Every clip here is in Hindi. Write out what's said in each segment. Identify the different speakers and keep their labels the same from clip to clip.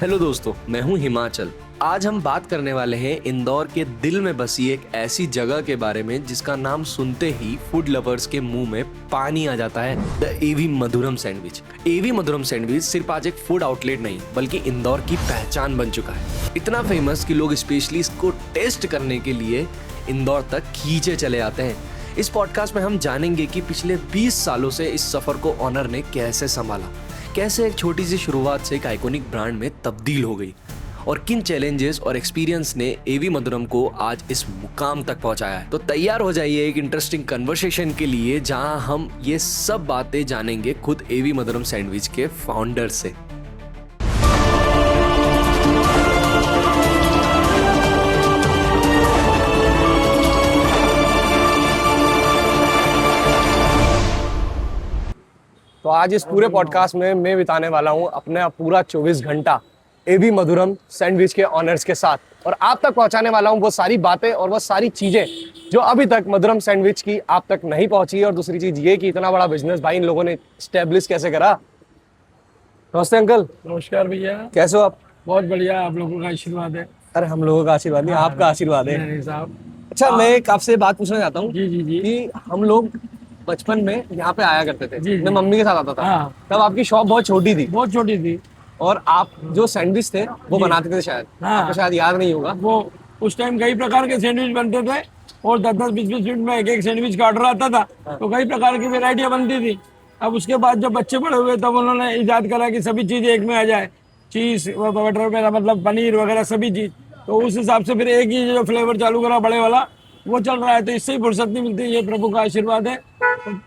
Speaker 1: हेलो दोस्तों, मैं हूं हिमाचल। आज हम बात करने वाले हैं इंदौर के दिल में बसी एक ऐसी जगह के बारे में जिसका नाम सुनते ही फूड लवर्स के मुंह में पानी आ जाता है। The AV Madhuram sandwich. AV Madhuram sandwich सिर्फ आज एक फूड आउटलेट नहीं बल्कि इंदौर की पहचान बन चुका है। इतना फेमस कि लोग स्पेशली इसको टेस्ट करने के लिए इंदौर तक खींचे चले आते हैं। इस पॉडकास्ट में हम जानेंगे कि पिछले 20 सालों से इस सफर को ऑनर ने कैसे संभाला, कैसे एक छोटी सी शुरुआत से एक आइकॉनिक ब्रांड में तब्दील हो गई और किन चैलेंजेस और एक्सपीरियंस ने एवी मधुरम को आज इस मुकाम तक पहुंचाया है। तो तैयार हो जाइए एक इंटरेस्टिंग कन्वर्सेशन के लिए जहां हम ये सब बातें जानेंगे खुद एवी मधुरम सैंडविच के फाउंडर से।
Speaker 2: तो आज इस पूरे पॉडकास्ट में मैं बिताने वाला हूं अपना पूरा 24 घंटा एवी मधुरम सैंडविच के ऑनर्स के साथ और आप तक पहुंचाने वाला हूं वो सारी बातें और वो सारी चीजें जो अभी तक मधुरम सैंडविच की आप तक नहीं पहुंची। और दूसरी चीज ये कि इतना बड़ा बिजनेस भाई इन लोगों ने स्टेब्लिश कैसे करा। नमस्ते अंकल।
Speaker 3: नमस्कार भैया।
Speaker 2: कैसे हो आप?
Speaker 3: बहुत बढ़िया, आप लोगों का आशीर्वाद है।
Speaker 2: अरे हम लोगों का आशीर्वाद नहीं, आपका आशीर्वाद है।
Speaker 3: नहीं साहब।
Speaker 2: अच्छा, मैं एक आपसे बात पूछना चाहता हूँ
Speaker 3: जी जी जी।
Speaker 2: कि हम लोग बचपन में यहाँ पे आया करते थे।
Speaker 3: जी, जी।
Speaker 2: मैं मम्मी के साथ आता था।
Speaker 3: हाँ।
Speaker 2: तब आपकी शॉप बहुत छोटी थी
Speaker 3: बहुत छोटी थी।
Speaker 2: और आप जो सैंडविच थे वो
Speaker 3: जी।
Speaker 2: बनाते थे शायद।
Speaker 3: हाँ।
Speaker 2: आपको शायद याद नहीं होगा।
Speaker 3: वो उस टाइम कई प्रकार के सैंडविच बनते थे और 10-10, 20-20 मिनट में एक सैंडविच का ऑर्डर आता था। तो कई प्रकार की वेराइटियां बनती थी। अब उसके बाद जब बच्चे बड़े हुए तब उन्होंने इजाद करा कि सभी चीज़ एक में आ जाए, चीज़ बटर वगैरह, मतलब पनीर वगैरह सभी चीज़। तो उस हिसाब से फिर एक ही जो फ्लेवर चालू करा बड़े वाला, वो चल रहा है। तो इससे ही फुर्सत नहीं मिलती। ये प्रभु का आशीर्वाद है,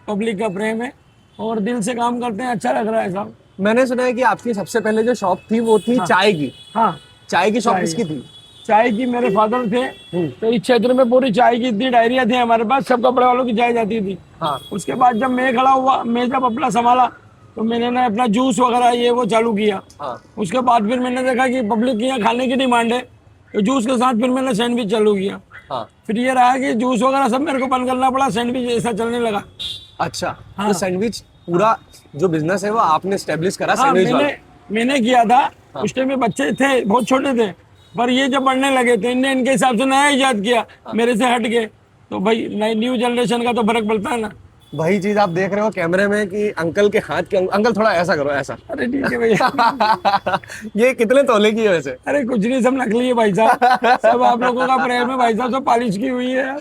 Speaker 3: पब्लिक का प्रेम है और दिल से काम करते हैं, अच्छा लग रहा है साहब।
Speaker 2: मैंने सुना है कि आपकी सबसे पहले जो शॉप थी वो थी चाय की।
Speaker 3: हाँ,
Speaker 2: चाय की शॉप
Speaker 3: चाय
Speaker 2: किसकी थी?
Speaker 3: चाय की मेरे फादर थे। तो इस क्षेत्र में पूरी चाय की इतनी डायरिया थी हमारे पास, सब कपड़े वालों की चाय जाती थी।
Speaker 2: हाँ।
Speaker 3: उसके बाद जब मैं खड़ा हुआ, मैं जब अपना संभाला तो मैंने ना अपना जूस वगैरह ये वो चालू किया।
Speaker 2: हाँ।
Speaker 3: उसके बाद फिर मैंने देखा कि पब्लिक की यहाँ खाने की डिमांड है, तो जूस के साथ फिर मैंने सैंडविच चालू किया।
Speaker 2: हाँ।
Speaker 3: फिर ये रहा कि जूस वगैरह सब मेरे को बंद करना पड़ा, सैंडविच ऐसा चलने लगा।
Speaker 2: अच्छा।
Speaker 3: हाँ।
Speaker 2: तो सैंडविच पूरा जो बिजनेस है वो आपने स्टेब्लिश करा
Speaker 3: हाँ,
Speaker 2: सैंडविच वाला।
Speaker 3: मैंने किया था। उस टाइम में बच्चे थे, बहुत छोटे थे, पर ये जब बढ़ने लगे तो इनने इनके हिसाब से नया इजाद किया, मेरे से हट के। तो भाई नई न्यू जनरेशन का तो फर्क पड़ता है ना।
Speaker 2: वही चीज आप देख रहे हो कैमरे में कि अंकल के हाथ के अंकल थोड़ा ऐसा करो, ऐसा।
Speaker 3: अरे ठीक है भैया।
Speaker 2: ये कितने तोले की है वैसे?
Speaker 3: अरे कुछ नहीं, सब नकली है भाई साहब। सब आप लोगों का प्रेम है भाई साहब, सब पॉलिश की हुई है।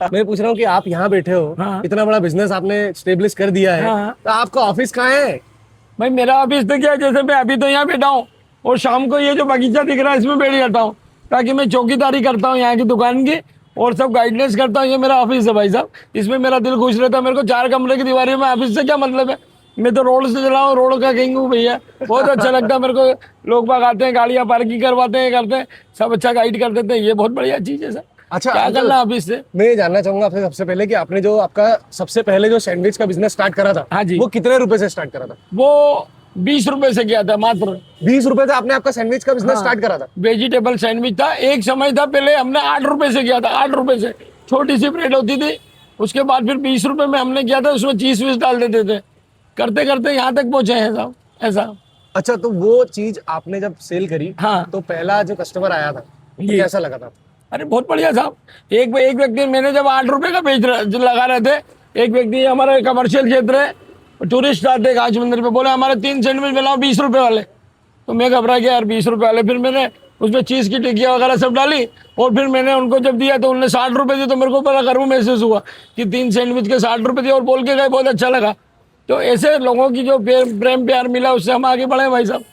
Speaker 2: मैं पूछ रहा हूँ कि आप यहाँ बैठे हो।
Speaker 3: हाँ।
Speaker 2: इतना बड़ा बिजनेस आपने स्टेब्लिश कर दिया है।
Speaker 3: हाँ।
Speaker 2: तो आपका ऑफिस कहाँ है?
Speaker 3: भाई मेरा ऑफिस तो क्या है, जैसे मैं अभी तो यहाँ बैठा हूँ और शाम को ये जो बगीचा दिख रहा है इसमें बैठ जाता हूँ, ताकि मैं चौकीदारी करता हूँ यहाँ की दुकान की और सब गाइडेंस करता हूँ। ये मेरा ऑफिस है भाई साहब, इसमें मेरा दिल खुश रहता है। मेरे को 4 कमरे की दीवारी में ऑफिस से क्या मतलब है? मैं तो रोड से चला हूँ, रोड का किंग हूँ भैया। बहुत अच्छा लगता है मेरे को। लोग बाग आते हैं, गाड़ियाँ पार्किंग करवाते हैं, करते हैं, सब अच्छा गाइड कर देते हैं। ये बहुत बढ़िया चीज़ है सर।
Speaker 2: अच्छा,
Speaker 3: क्या
Speaker 2: अंकल,
Speaker 3: करना ऑफिस से?
Speaker 2: मैं ये जानना चाहूंगा आपसे सबसे पहले कि आपने जो आपका सबसे पहले जो सैंडविच का बिजनेस स्टार्ट करा था,
Speaker 3: हाँ जी।
Speaker 2: वो कितने रुपए से स्टार्ट करा था?
Speaker 3: वो 20 रुपए से किया था, मात्र
Speaker 2: 20 रुपए से आपने आपका सैंडविच का बिजनेस स्टार्ट करा था?
Speaker 3: वेजिटेबल सैंडविच था। एक समय था पहले हमने 8 रुपए से किया था, 8 रुपए से छोटी सी ब्रेड होती थी। उसके बाद फिर 20 रुपए में हमने किया था, उसमें चीज वीज डाल देते थे। करते करते यहाँ तक पहुंचे हैं साहब, ऐसा।
Speaker 2: अच्छा, तो वो चीज आपने जब सेल करी,
Speaker 3: हाँ।
Speaker 2: तो पहला जो कस्टमर आया था तो
Speaker 3: जी।
Speaker 2: कैसा लगा था?
Speaker 3: अरे बहुत बढ़िया साहब। एक व्यक्ति, मैंने जब 8 रुपए का जो लगा रहे थे, एक व्यक्ति, हमारा कमर्शियल क्षेत्र है, टूरिस्ट आते कांच मंदिर पे, बोले हमारे 3 सैंडविच बनाओ 20 रुपए वाले। तो मैं घबरा गया यार, 20 रुपए वाले। फिर मैंने उसमें चीज़ की टिक्कियाँ वगैरह सब डाली और फिर मैंने उनको जब दिया तो उन्होंने 60 रुपए दिए। तो मेरे को बड़ा गर्व महसूस हुआ कि 3 सैंडविच के 60 रुपए दिए और बोल के गए, बहुत अच्छा लगा। तो ऐसे लोगों की जो प्रेम प्यार मिला, उससे हम आगे बढ़े भाई साहब,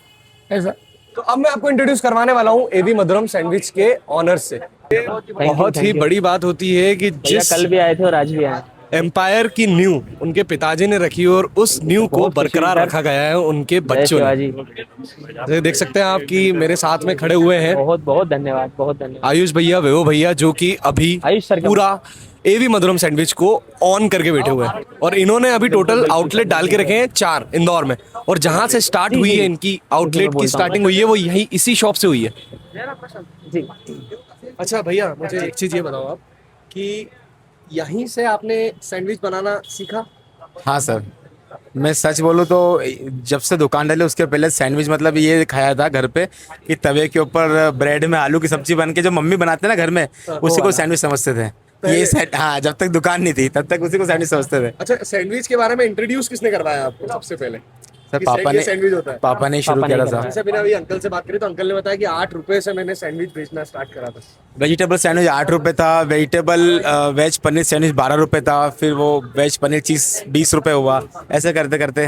Speaker 3: ऐसा।
Speaker 2: तो अब मैं आपको इंट्रोड्यूस करवाने वाला हूँ एवी मधुरम सैंडविच के ऑनर से। बहुत ही बड़ी बात होती है कि जिस
Speaker 4: कल भी आए थे और आज भी आए।
Speaker 2: एम्पायर की नींव उनके पिताजी ने रखी और उस नींव को बरकरार रखा गया है उनके बच्चों ने। जैसे देख सकते हैं आप कि मेरे साथ में खड़े हुए हैं
Speaker 4: बहुत बहुत धन्यवाद, बहुत धन्यवाद।
Speaker 2: आयुष भैया, वेवो भैया, जो कि अभी
Speaker 4: आयुष सर का
Speaker 2: पूरा एवी मधुरम सैंडविच को ऑन करके बैठे हुए हैं। और इन्होंने अभी टोटल आउटलेट डाल के रखे हैं 4 इंदौर में। और जहां से स्टार्ट हुई है इनकी आउटलेट की स्टार्टिंग हुई है वो यही इसी शॉप से हुई है।
Speaker 4: जी।
Speaker 2: अच्छा भैया, मुझे एक चीज ये बताओ आप कि यहीं से आपने सैंडविच बनाना सीखा?
Speaker 5: हाँ सर। मैं सच बोलूँ तो जब से दुकान डाली उसके पहले सैंडविच मतलब ये खाया था घर पे कि तवे के ऊपर ब्रेड में आलू की सब्जी बन के जो मम्मी बनाते हैं ना घर में उसी को सैंडविच समझते थे। ये हाँ, जब तक दुकान नहीं थी तब तक उसी को सैंडविच समझते थे।
Speaker 2: अच्छा, सैंडविच के बारे में इंट्रोड्यूस किसने करवाया आपको सबसे पहले?
Speaker 5: सर
Speaker 2: कि
Speaker 5: पापा
Speaker 2: ये
Speaker 5: ने
Speaker 2: सैंडविच होता है।
Speaker 5: पापा ने शुरू
Speaker 4: पापा ने
Speaker 5: किया था
Speaker 4: करवाया।
Speaker 5: सर।
Speaker 2: जैसे बिना अभी अंकल से बात करी तो अंकल ने बताया कि 8 रुपए से मैंने सैंडविच बेचना स्टार्ट करा था।
Speaker 5: वेजिटेबल सैंडविच 8 रुपये था, वेजिटेबल वेज पनीर सैंडविच 12 रुपये था, फिर वो वेज पनीर चीज़ 20 रुपये हुआ। ऐसे करते करते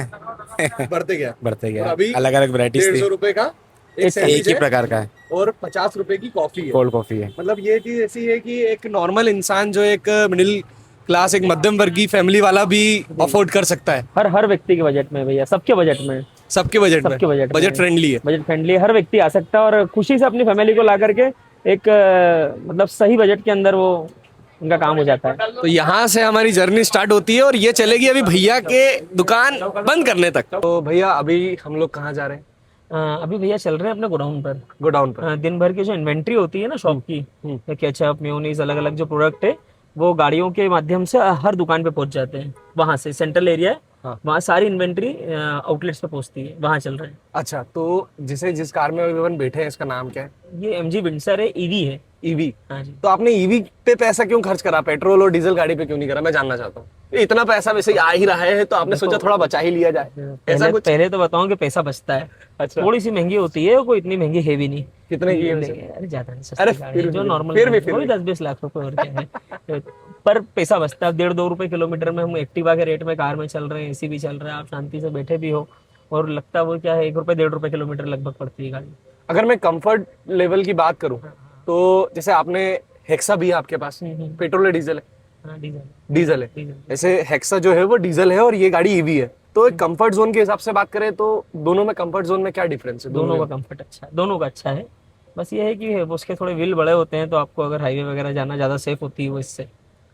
Speaker 2: बढ़ते गया
Speaker 5: बढ़ते
Speaker 2: और
Speaker 5: गया,
Speaker 2: अभी
Speaker 5: अलग अलग वैरायटीज
Speaker 2: 150
Speaker 5: थी।
Speaker 2: रुपए का एक
Speaker 5: एक
Speaker 2: सैंडविच
Speaker 5: ही
Speaker 2: है
Speaker 5: प्रकार का है,
Speaker 2: और 50 रुपए की कॉफी है।
Speaker 5: कोल्ड कॉफ़ी है।
Speaker 2: मतलब ये चीज ऐसी है कि एक नॉर्मल इंसान जो एक मिडिल क्लास, एक मध्यम वर्गीय फैमिली वाला भी अफोर्ड कर सकता है।
Speaker 4: हर व्यक्ति के बजट में भैया, सबके बजट में,
Speaker 2: सबके बजट में,
Speaker 4: सबके बजट में।
Speaker 2: बजट फ्रेंडली है।
Speaker 4: बजट फ्रेंडली, हर व्यक्ति आ सकता है और खुशी से अपनी फैमिली को ला करके एक मतलब सही बजट के अंदर वो उनका काम हो जाता है।
Speaker 2: तो यहाँ से हमारी जर्नी स्टार्ट होती है और ये चलेगी अभी भैया के दुकान बंद करने तक। तो भैया अभी हम लोग कहाँ जा रहे हैं?
Speaker 4: अभी भैया चल रहे हैं अपने गोडाउन पर।
Speaker 2: गोडाउन पर।
Speaker 4: दिन भर की जो इन्वेंट्री होती है ना शॉप की, केचप, मेयोनीज, अलग अलग जो प्रोडक्ट है वो गाड़ियों के माध्यम से हर दुकान पे पहुंच जाते हैं। वहां से सेंट्रल एरिया है,
Speaker 2: हाँ।
Speaker 4: वहाँ सारी इन्वेंट्री आउटलेट्स पे पहुंचती है, वहां चल रहे हैं।
Speaker 2: अच्छा, तो जिस कार में अभी अपन बैठे हैं इसका नाम क्या है?
Speaker 4: ये MG विंडसर है, ईवी है।
Speaker 2: ईवी।
Speaker 4: हाँ जी।
Speaker 2: तो आपने ईवी पे पैसा क्यों खर्च करा, पेट्रोल और डीजल गाड़ी पे क्यों नहीं करा? मैं जानना चाहता हूँ। इतना पैसा वैसे ही आ ही रहा है तो आपने सोचा थोड़ा बचा ही लिया जाए, ऐसा
Speaker 4: पहले
Speaker 2: कुछ?
Speaker 4: पहले तो बताऊं कि पैसा बचता है।
Speaker 2: अच्छा।
Speaker 4: थोड़ी सी महंगी होती है, कोई इतनी महंगी है भी नहीं।
Speaker 2: कितने की है वैसे?
Speaker 4: अरे ज्यादा नहीं, सस्ती
Speaker 2: अरे
Speaker 4: गाड़ी है, जो नॉर्मल
Speaker 2: फिर भी
Speaker 4: 10-20 लाख रुपए और क्या है। पर पैसा बचता है। 1.5-2 रुपए किलोमीटर में हम एक्टिवा के रेट में कार में चल रहे हैं, AC भी चल रहा है, आप शांति से बैठे भी हो और लगता है वो क्या है, 1 रुपए 1.5 रुपए किलोमीटर लगभग पड़ती है गाड़ी।
Speaker 2: अगर मैं कंफर्ट लेवल की बात करूं तो जैसे आपने हेक्सा भी है आपके पास, पेट्रोल है डीजल है?
Speaker 4: हाँ, डीजल
Speaker 2: डीजल है।
Speaker 4: डीजल।
Speaker 2: ऐसे हेक्सा जो है वो डीजल है और ये गाड़ी ईवी है। तो एक कंफर्ट जोन के हिसाब से बात करें तो दोनों में कंफर्ट जोन में क्या डिफरेंस है?
Speaker 4: दोनों का कंफर्ट अच्छा है, दोनों का अच्छा है। बस ये है कि उसके थोड़े व्हील बड़े होते हैं तो आपको अगर हाईवे वगैरह जाना ज्यादा सेफ होती है वो इससे,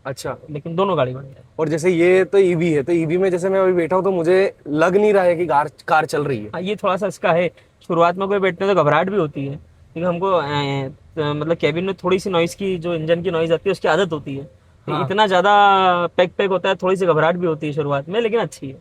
Speaker 2: अच्छा।
Speaker 4: लेकिन दोनों गाड़ी बढ़िया है।
Speaker 2: और जैसे ये तो ईवी है, तो ईवी में जैसे मैं अभी बैठा हूँ तो मुझे लग नहीं रहा है कि कार चल रही है।
Speaker 4: हाँ, ये थोड़ा सा इसका है, शुरुआत में कोई बैठने तो घबराहट भी होती है क्योंकि हमको मतलब कैबिन में थोड़ी सी नॉइज की, जो इंजन की नॉइज आती है उसकी आदत होती है।
Speaker 2: हाँ।
Speaker 4: इतना ज्यादा पैक होता है, थोड़ी सी घबराहट भी होती है शुरुआत में, लेकिन अच्छी है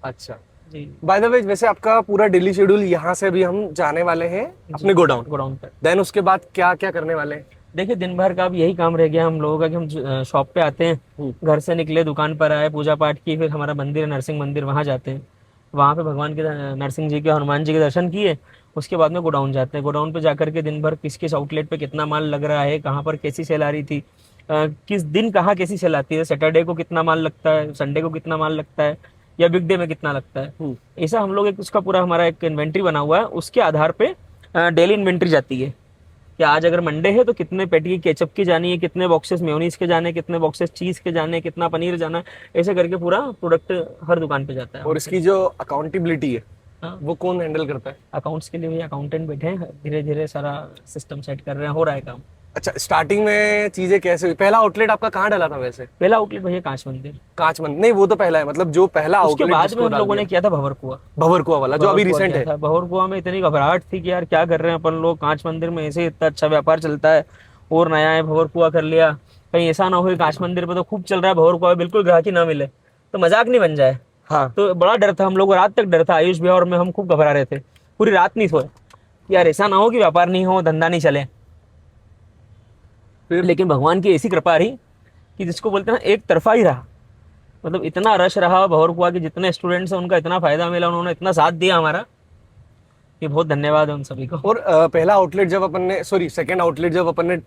Speaker 2: अच्छा।
Speaker 4: जी।
Speaker 2: बाय द वे, वैसे आपका पूरा डेली शेड्यूल, यहाँ से भी हम जाने वाले हैं अपने गोडाउन।
Speaker 4: गोडाउन पर
Speaker 2: देन उसके बाद क्या क्या करने वाले हैं?
Speaker 4: देखिए, दिन भर का अब यही काम रह गया हम लोगों का कि हम शॉप पे आते हैं, घर से निकले, दुकान पर आए, पूजा पाठ की, फिर हमारा मंदिर है नरसिंह मंदिर, वहाँ जाते हैं, वहाँ पे भगवान के नरसिंह जी के, हनुमान जी के दर्शन किए, उसके बाद में गोडाउन जाते हैं। गोडाउन पे जाकर के दिन भर किस किस आउटलेट पे कितना माल लग रहा है, कहाँ पर कैसी सेल आ रही थी, किस दिन कहाँ कैसी सेल आती है, सैटरडे को कितना माल लगता है, संडे को कितना माल लगता है, या बिग डे में कितना लगता है, ऐसा हम लोग एक उसका पूरा हमारा एक इन्वेंट्री बना हुआ है। उसके आधार पे डेली इन्वेंट्री जाती है कि आज अगर मंडे है तो कितने पेटी केचप की जानी है, कितने बॉक्सेस मेयोनीज के जाने, कितने बॉक्सेस चीज के जाने, कितना पनीर जाना है, ऐसे करके पूरा प्रोडक्ट हर दुकान पे जाता है।
Speaker 2: और इसकी जो अकाउंटेबिलिटी है
Speaker 4: हाँ।
Speaker 2: वो कौन हैंडल करता है?
Speaker 4: अकाउंट्स के लिए भी अकाउंटेंट बैठे हैं, धीरे धीरे सारा सिस्टम सेट कर रहे हैं, हो रहा है काम।
Speaker 2: अच्छा, स्टार्टिंग में चीजें कैसे हुई? पहला आउटलेट आपका कहाँ डाला था वैसे?
Speaker 4: पहला आउटलेट भैया कांच मंदिर,
Speaker 2: कांच मंदिर नहीं, वो तो पहला है, मतलब जो पहला
Speaker 4: उसके
Speaker 2: आउटलेट
Speaker 4: बाद में हम लोगों ने किया था भंवरकुआ।
Speaker 2: भंवरकुआ वाला जो अभी रिसेंट है।
Speaker 4: भंवरकुआ में इतनी घबराहट थी कि यार क्या कर रहे हैं अपन लोग, कांच मंदिर में ऐसे इतना अच्छा व्यापार चलता है और नया है, भंवरकुआ कर लिया, कहीं ऐसा ना हो कि कांच मंदिर पे तो खूब चल रहा है, भंवरकुआ में बिल्कुल ग्राहकी ना मिले तो मजाक नहीं बन जाए।
Speaker 2: हाँ।
Speaker 4: तो बड़ा डर था हम लोग को, रात तक डर था, आयुष भैया और मैं, हम खूब घबरा रहे थे, पूरी रात नहीं सोए यार ऐसा ना हो कि व्यापार नहीं हो, धंधा नहीं चले।
Speaker 2: फिर?
Speaker 4: लेकिन भगवान की ऐसी कृपा रही कि जिसको बोलते हैं ना, एक तरफा ही रहा, मतलब इतना रश रहा भंवरकुआ के जितने स्टूडेंट्स हैं उनका इतना फायदा मिला, उन्होंने इतना साथ दिया हमारा कि बहुत धन्यवाद है उन सभी को।
Speaker 2: और पहला आउटलेट जब अपन ने, सॉरी सेकंड आउटलेट जब अपन ने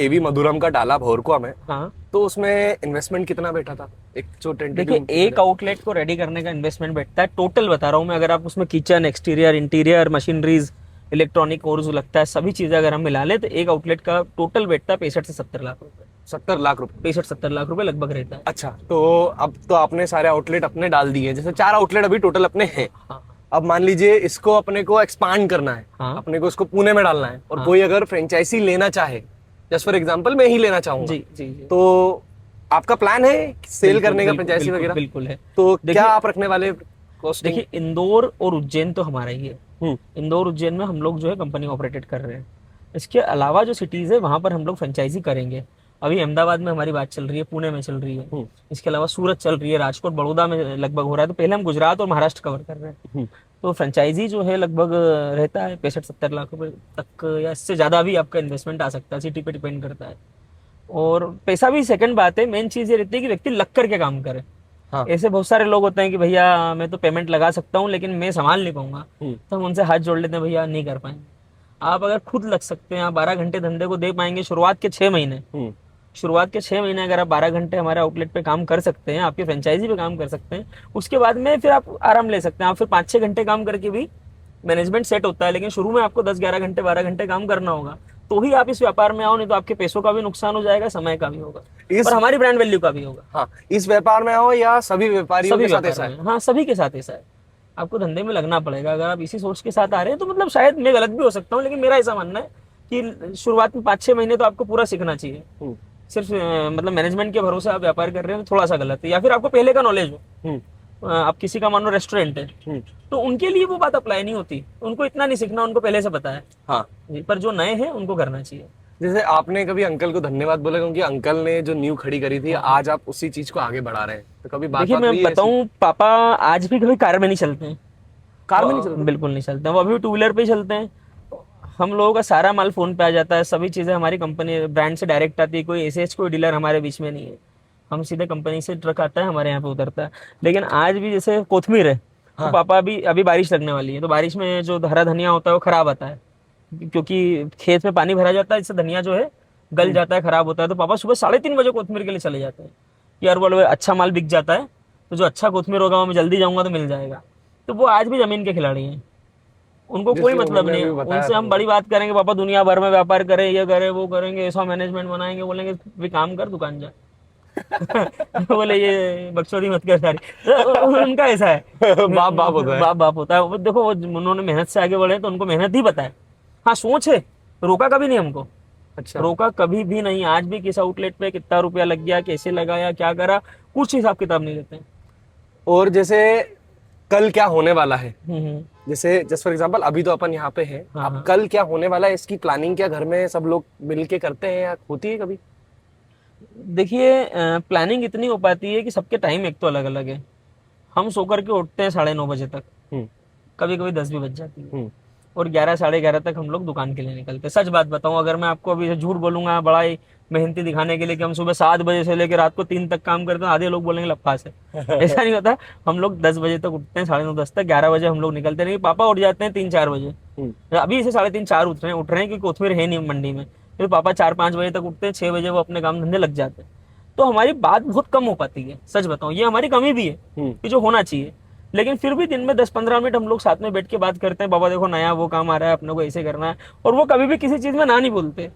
Speaker 2: एवी मधुरम का डाला भंवरकुआ में,
Speaker 4: हाँ,
Speaker 2: तो उसमें इन्वेस्टमेंट कितना बैठा था? एक जो
Speaker 4: देखिए, एक आउटलेट को रेडी करने का इन्वेस्टमेंट बैठता है, टोटल बता रहा हूँ मैं, अगर आप उसमें kitchen, exterior, interior, machineries, electronic और जो लगता है सभी चीजें अगर हम मिला लें तो एक आउटलेट का टोटल बैठता है 65 से 70 लाख रुपए।
Speaker 2: 70 लाख रुपए?
Speaker 4: 65-70 लाख रुपए लगभग रहता है।
Speaker 2: अच्छा, तो अब तो आपने सारे आउटलेट अपने डाल दिए हैं, जैसे 4 आउटलेट अभी टोटल अपने हैं।
Speaker 4: हाँ।
Speaker 2: अब मान लीजिए इसको अपने को एक्सपांड करना है,
Speaker 4: हाँ।
Speaker 2: अपने को इसको पुणे में डालना है, और कोई अगर फ्रेंचाइजी लेना चाहे, जस्ट फॉर एग्जांपल मैं ही लेना चाहूंगा,
Speaker 4: जी जी जी,
Speaker 2: तो आपका प्लान है सेल करने का फ्रेंचाइजी वगैरह?
Speaker 4: बिल्कुल है।
Speaker 2: तो
Speaker 4: देखिए-
Speaker 2: क्या आप रखने वाले कॉस्टिंग?
Speaker 4: देखिए, इंदौर और उज्जैन तो हमारा ही है, इंदौर उज्जैन में हम लोग जो है कंपनी ऑपरेटेड कर रहे हैं। इसके अलावा जो सिटीज है वहां पर हम लोग फ्रेंचाइजी करेंगे, अभी अहमदाबाद में हमारी बात चल रही है, पुणे में चल रही है, इसके अलावा सूरत चल रही है, राजकोट बड़ौदा में लगभग हो रहा है। तो पहले हम गुजरात और महाराष्ट्र कवर कर रहे हैं। तो फ्रेंचाइजी जो है लगभग रहता है 65-70 लाख रुपए तक, या इससे ज़्यादा भी आपका इन्वेस्टमेंट आ सकता है, सिटी पे डिपेंड करता है। और पैसा भी सेकंड बात है, मेन चीज़ ये रहती है कि व्यक्ति लग करके काम करे।
Speaker 2: हाँ।
Speaker 4: ऐसे बहुत सारे लोग होते हैं कि भैया मैं तो पेमेंट लगा सकता हूँ लेकिन मैं संभाल नहीं पाऊंगा, तो हम उनसे हाथ जोड़ लेते हैं, भैया नहीं कर पाएंगे। आप अगर खुद लग सकते हैं, आप 12 घंटे धंधे को दे पाएंगे, शुरुआत के 6 महीने, शुरुआत के 6 महीने अगर आप 12 घंटे हमारे आउटलेट पे काम कर सकते हैं, आपकी फ्रेंचाइजी पे काम कर सकते हैं, उसके बाद में फिर आप आराम ले सकते हैं। आप फिर 5-6 घंटे काम करके भी मैनेजमेंट सेट होता है, लेकिन शुरू में आपको 10-11 घंटे 12 घंटे काम करना होगा, तो ही आप इस व्यापार में आओ, नहीं तो आपके पैसों का भी नुकसान हो जाएगा, समय का भी होगा और हमारी ब्रांड वैल्यू का भी होगा।
Speaker 2: हाँ, इस व्यापार में आओ या सभी व्यापारियों के साथ ऐसा है?
Speaker 4: हाँ, सभी के साथ ऐसा है। आपको धंधे में लगना पड़ेगा। अगर आप इसी सोच के साथ आ रहे हैं तो मतलब शायद मैं गलत भी हो सकता हूँ, लेकिन मेरा ऐसा मानना है कि शुरुआत में 5-6 महीने तो आपको पूरा सीखना चाहिए। सिर्फ मतलब मैनेजमेंट के भरोसे आप व्यापार कर रहे हैं तो थोड़ा सा गलत है, या फिर आपको पहले का नॉलेज हो। आप किसी का मान लो रेस्टोरेंट है, तो उनके लिए वो बात अप्लाई नहीं होती, उनको इतना नहीं सीखना, उनको पहले से पता है।
Speaker 2: हाँ
Speaker 4: जी, पर जो नए हैं उनको करना चाहिए।
Speaker 2: जैसे आपने कभी अंकल को धन्यवाद बोला, क्योंकि अंकल ने जो नींव खड़ी करी थी, आज आप उसी चीज को आगे बढ़ा रहे हैं, तो कभी बात
Speaker 4: देखिए, मैं बताऊं, पापा आज भी कभी कार में नहीं चलते हैं।
Speaker 2: कार में नहीं चलते?
Speaker 4: बिल्कुल नहीं चलते हैं, वो अभी टू व्हीलर पे ही चलते हैं। हम लोगों का सारा माल फोन पे आ जाता है, सभी चीजें हमारी कंपनी ब्रांड से डायरेक्ट आती है, कोई एसएच कोई डीलर हमारे बीच में नहीं है। हम सीधे कंपनी से ट्रक आता है, हमारे यहाँ पे उतरता है। लेकिन आज भी जैसे कोथमीर है, तो पापा अभी बारिश लगने वाली है, तो बारिश में जो हरा धनिया होता है वो खराब आता है, क्योंकि खेत में पानी भरा जाता है, इससे धनिया जो है गल जाता है, खराब होता है। तो पापा सुबह 3:30 बजे कोथमीर के लिए चले जाते हैं कि यार बोलो अच्छा माल बिक जाता है, तो जो अच्छा कोथमीर होगा वो मैं जल्दी जाऊंगा तो मिल जाएगा। तो वो आज भी जमीन के खिलाड़ी हैं, उनको कोई मतलब नहीं है। उनसे हम बड़ी बात करेंगे, पापा दुनिया भर में व्यापार करें, ये करे वो करेंगे, ऐसा मैनेजमेंट बनाएंगे, बोलेंगे भी काम कर, दुकान जा। बोले ये बकचोदी मत कर सारी। उनका ऐसा है,
Speaker 2: बाप बाप होता है।
Speaker 4: बाप बाप होता है। वो देखो, वो उन्होंने मेहनत से आगे बढ़े तो उनको मेहनत ही पता है। हाँ, सोच है, रोका कभी नहीं हमको।
Speaker 2: अच्छा।
Speaker 4: रोका कभी भी नहीं। आज भी किस आउटलेट पे कितना रुपया लग गया, कैसे लगाया, क्या करा, कुछ हिसाब किताब नहीं देते।
Speaker 2: और जैसे कल क्या होने वाला है,
Speaker 4: हम्म।
Speaker 2: जैसे जस्ट फॉर एग्जांपल अभी तो अपन यहाँ पे हैं,
Speaker 4: हाँ,
Speaker 2: अब
Speaker 4: हाँ।
Speaker 2: कल क्या होने वाला है इसकी प्लानिंग क्या घर में सब लोग मिलके करते हैं या होती है कभी?
Speaker 4: देखिए, प्लानिंग इतनी हो पाती है कि सबके टाइम एक तो अलग अलग है। हम सोकर के उठते हैं 9:30 बजे तक, कभी कभी 10 भी बज जाती है, और 11-11:30 तक हम लोग दुकान के लिए निकलते हैं। सच बात बताऊं, अगर मैं आपको अभी से झूठ बोलूंगा बड़ा ही मेहनती दिखाने के लिए कि हम सुबह 7 बजे से लेकर रात को 3 तक काम करते हैं, आधे लोग बोलेंगे लफास है। ऐसा नहीं होता। हम लोग 10 बजे तक उठते हैं, 9:30-10 तक, 11 बजे हम लोग निकलते नहीं। पापा उठ जाते हैं 3-4 बजे। अभी से 3:30-4 उठ रहे हैं क्योंकि कोथमीर है नहीं मंडी में। फिर पापा 4-5 बजे तक उठते हैं, 6 बजे वो अपने काम धंधे लग जाते हैं। तो हमारी बात बहुत कम हो पाती है, सच बताऊं, ये हमारी कमी भी है कि जो होना चाहिए। लेकिन फिर भी दिन में 10-15 मिनट हम लोग साथ में बैठ के बात करते हैं, बाबा देखो नया वो काम आ रहा है, अपने को ऐसे करना है। और वो कभी भी किसी चीज में ना नहीं बोलते,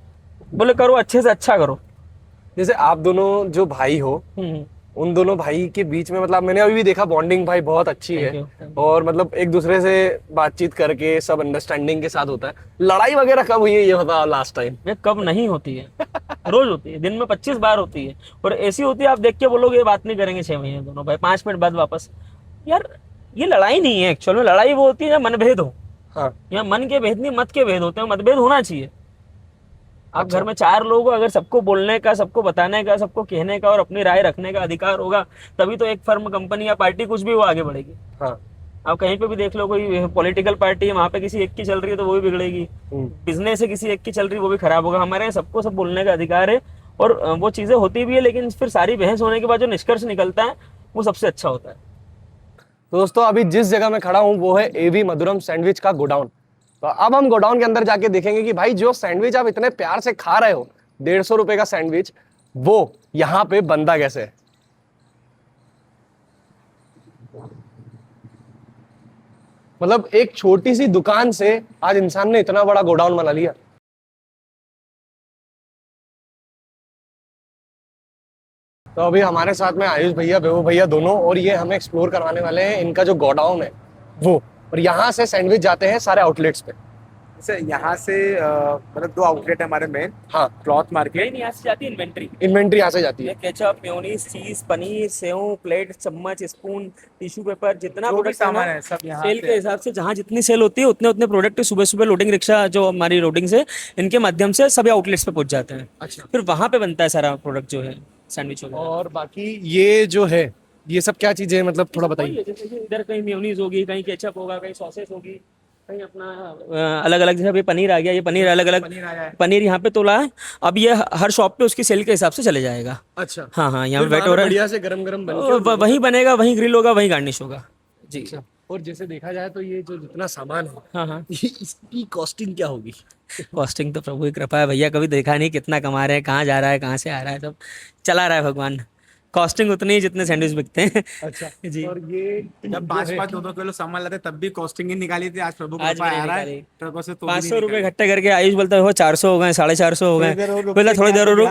Speaker 4: बोले करो, अच्छे से अच्छा करो।
Speaker 2: जैसे आप दोनों जो भाई हो, उन दोनों भाई के बीच में मतलब मैंने अभी भी देखा बॉन्डिंग भाई बहुत अच्छी
Speaker 4: Thank
Speaker 2: है,
Speaker 4: you.
Speaker 2: और मतलब एक दूसरे से बातचीत करके सब अंडरस्टैंडिंग के साथ होता है। लड़ाई वगैरह कब हुई है ये बताओ लास्ट टाइम?
Speaker 4: ये कब नहीं होती है, रोज होती है, दिन में 25 बार होती है। और ऐसी होती है आप देख के बोलोगे ये बात नहीं करेंगे 6 महीने दोनों भाई, 5 मिनट बाद वापस। यार ये लड़ाई नहीं है, एक्चुअल में लड़ाई वो होती है जब मनभेद हो।
Speaker 2: हाँ।
Speaker 4: यहाँ मन के भेद नहीं, मत के भेद होते हैं, मतभेद होना चाहिए। आप घर में 4 लोग हो, अगर सबको बोलने का, सबको बताने का, सबको कहने का और अपनी राय रखने का अधिकार होगा, तभी तो एक फर्म, कंपनी या पार्टी कुछ भी वो आगे बढ़ेगी।
Speaker 2: हाँ।
Speaker 4: आप कहीं पे भी देख लो, कोई पॉलिटिकल पार्टी है, वहां पे किसी एक की चल रही है तो वो भी बिगड़ेगी। बिजनेस है किसी एक की चल रही है वो भी खराब होगा। हमारे यहाँ सबको सब बोलने का अधिकार है, और वो चीजें होती भी है, लेकिन फिर सारी बहस होने के बाद जो निष्कर्ष निकलता है वो सबसे अच्छा होता है।
Speaker 2: तो दोस्तों अभी जिस जगह मैं खड़ा हूँ वो है एवी मधुरम सैंडविच का गोडाउन। तो अब हम गोडाउन के अंदर जाके देखेंगे कि भाई जो सैंडविच आप इतने प्यार से खा रहे हो, 150 रुपए का सैंडविच, वो यहाँ पे बनता कैसे है। मतलब एक छोटी सी दुकान से आज इंसान ने इतना बड़ा गोडाउन बना लिया। तो अभी हमारे साथ में आयुष भैया, बेबू भैया दोनों, और ये हमें एक्सप्लोर करवाने वाले हैं इनका जो गोडाउन है वो, और यहाँ से सैंडविच जाते हैं सारे आउटलेट्स पे।
Speaker 5: जैसे यहाँ से मतलब 2 आउटलेट है हमारे मेन,
Speaker 2: हाँ,
Speaker 5: क्लॉथ मार्केट।
Speaker 4: नहीं यहाँ से जाती है इन्वेंट्री,
Speaker 2: इन्वेंट्री यहाँ से जाती है।
Speaker 4: केचप, मेयोनीज, चीज, पनीर, सेव, प्लेट, चम्मच, स्पून, टिश्यू पेपर, जितना
Speaker 5: जो भी
Speaker 4: प्रोडक्ट है
Speaker 5: सामान
Speaker 4: ना,
Speaker 5: है सब यहाँ
Speaker 4: सेल
Speaker 5: से
Speaker 4: के हिसाब से जहाँ जितनी सेल होती है उतने उतने प्रोडक्ट सुबह सुबह लोडिंग रिक्शा जो हमारी लोडिंग से इनके माध्यम से सभी आउटलेट्स पे पहुंच जाते हैं।
Speaker 2: अच्छा।
Speaker 4: फिर वहां पे बनता है सारा प्रोडक्ट जो है सैंडविच वगैरह।
Speaker 2: और बाकी ये जो है, ये सब क्या चीजें हैं, मतलब थोड़ा बताइए।
Speaker 4: जैसे कि इधर कहीं मेयोनीज होगी, कहीं केचप होगा, कहीं सॉसेस होगी, कहीं अपना अलग अलग, जैसे अभी पनीर आ गया, ये पनीर अलग अलग
Speaker 5: पनीर आया है।
Speaker 4: पनीर यहाँ पे तोला है। अब ये हर शॉप पे उसकी सेल के हिसाब से चले जाएगा।
Speaker 2: अच्छा,
Speaker 4: हाँ हाँ, यहाँ
Speaker 2: फिर
Speaker 4: पे वेट
Speaker 2: वहाँ
Speaker 4: हो
Speaker 2: पे
Speaker 4: रहा है,
Speaker 2: बढ़िया से गरम गरम बन के
Speaker 4: वहीं बनेगा, वहीं ग्रिल होगा, वहीं गार्निश होगा जी।
Speaker 2: अच्छा। और जैसे देखा जाए तो ये जो जितना सामान है,
Speaker 4: हाँ हाँ,
Speaker 2: इसकी कॉस्टिंग क्या होगी?
Speaker 4: कॉस्टिंग तो प्रभु की कृपा है भैया, कभी देखा नहीं कितना कमा रहे हैं, कहाँ जा रहा है, कहाँ से आ रहा है, सब चला रहा है भगवान। कॉस्टिंग उतनी ही जितने सैंडविच बिकते हैं।
Speaker 2: अच्छा
Speaker 4: जी।
Speaker 2: और ये
Speaker 5: जब 5-5 2-2 किलो सामान लाते तब भी कॉस्टिंग ही निकाली थी। आज प्रभु
Speaker 4: आज
Speaker 5: कृपा
Speaker 4: भी नहीं
Speaker 5: आ रहा है
Speaker 4: निकाली।
Speaker 5: ट्रकों से, तो भी
Speaker 4: 500
Speaker 5: नहीं
Speaker 4: रुपये
Speaker 5: निकाली।
Speaker 4: इकट्ठे करके आयुष बोलता है वो 400 हो गए, 450 हो गए, बोला थोड़ी देर रुक,